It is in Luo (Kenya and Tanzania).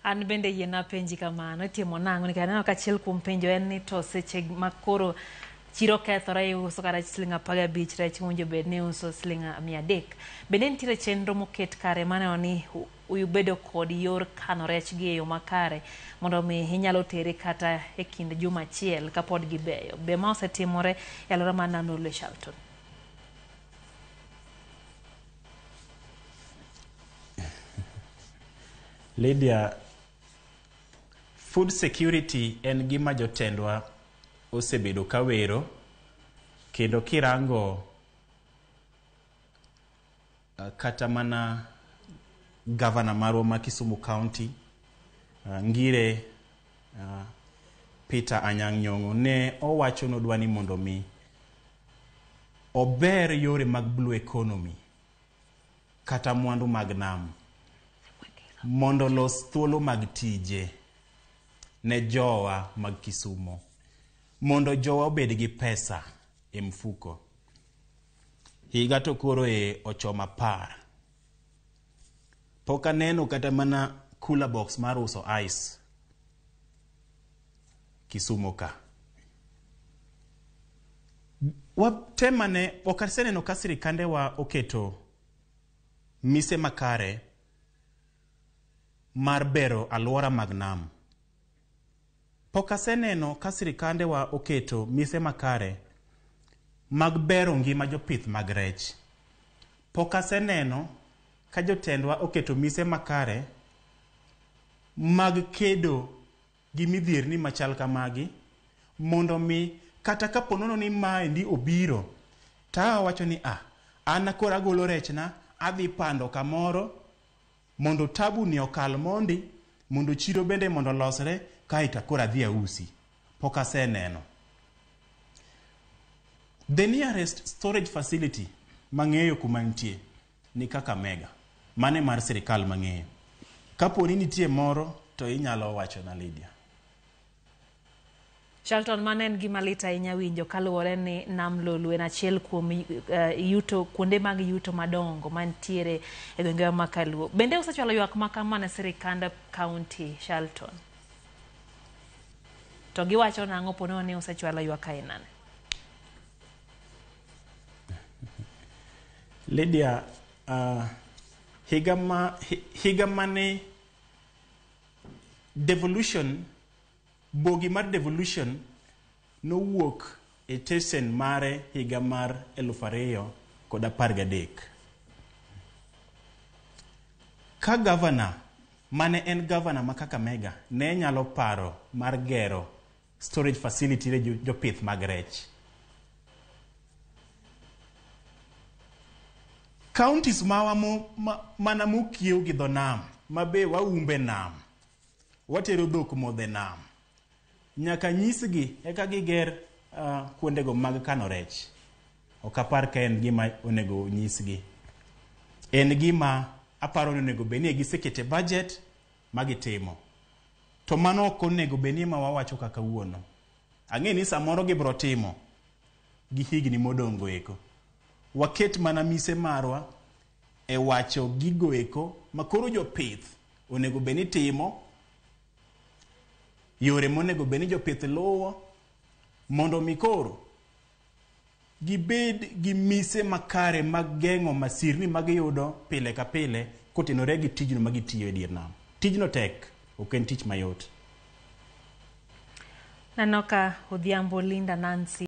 An bende yena penji kamano timo nango ni kaneno kachiel kuom penjo en ni to seche makoro chiro kethore iuso kata siling 15 rech monjo bed ni uso siling 300. Bende nitiere chenro moket kare maneno ni uyubedo kod yor kano rech gi e yo makare mondo mi inyalo tere kata e kind juma achiel kapod gibeyo. Be ma osetimore e alwora mar Nam Lolwe Shalton? Lydia, food security en gima jotendwa osebedo kawero kendo kirango kata mana governor marwa ma Kisumu County Ngire Peter Anyang' Nyong'o ne owacho nodwa ni mondo mi ober yore mag blue economy kata mwandu mag nam mondo los thuolo mag tije ne jowa mag Kisumu, mondo jowa obed gi pesa e mfuko. Higa to koro ochoma par. Poka neno kata mana cooler box mar uso ice Kisumu ka. Watemane okaseneno ka sirikande wa oketo mise makare mar bero alwora mag nam. Pokaseneno ka sirikande wa oketo mise makare mag bero ngima jopith mag rech. Pokaseneno ka jotendwa oketo mise makare mag kedo gi midhierni machal kamagi mondo mi kata kaponono ni maendi obiro ta wacho ni an koro agolo rechna adhi pando kamoro mondo tabu ni okal mondi mondo chiro bende mondo losre kaita koro adhi ausi. Pokaseneno. The nearest storage facility mang'eyo kuma nitie ni Kakamega, mane mar sirikal mang'eyo. Kapo ni nitie moro to inyalo wacho na Lydia. Shalton, manen gima lit ahinya winjo kaluwore ni Nam Lolwe en achiel kuom yuto kuonde mag yuto madongo mantiere e gwenge ma Kaluo. Bende usechwalo ywak makamane sirikand kaunti Shalton? To giwacho nang'o ponono ni usechwalo ywak ainane? Lydia, higa mane devolution bogi mar devolution nowuok e tesen mare higa mar 2013. Ka governor mane en governor ma Kakamega ne nyalo paro mar gero storage facility ne jopith mag rech. Counties mawa mana mokiew gi dho nam, mabe waumbe nam, watero dhok modhe nam. Nyaka nyisgi eka giger kuondego mag kano rech. Ok apar ka en gima onego nyisgi. En gima aparo ni onego beni gisekete budget magitimo. To mano ok onego beni ma wawacho kaka wuono. Ang'e ni samoro gibro timo gi higni modongo eko. Waket mana mise marwa e wacho gigo eko makoro jopith onego beni timo, yore monego beni jopith luwo mondo mikoro gibed gi mise makare mag geng'o masirni magiyudo pile ka pile kotenore gi tijno magitiyo e dier nam. Tijno tek, ok en tich mayot. Nanoka Odhiambo Linda Nancy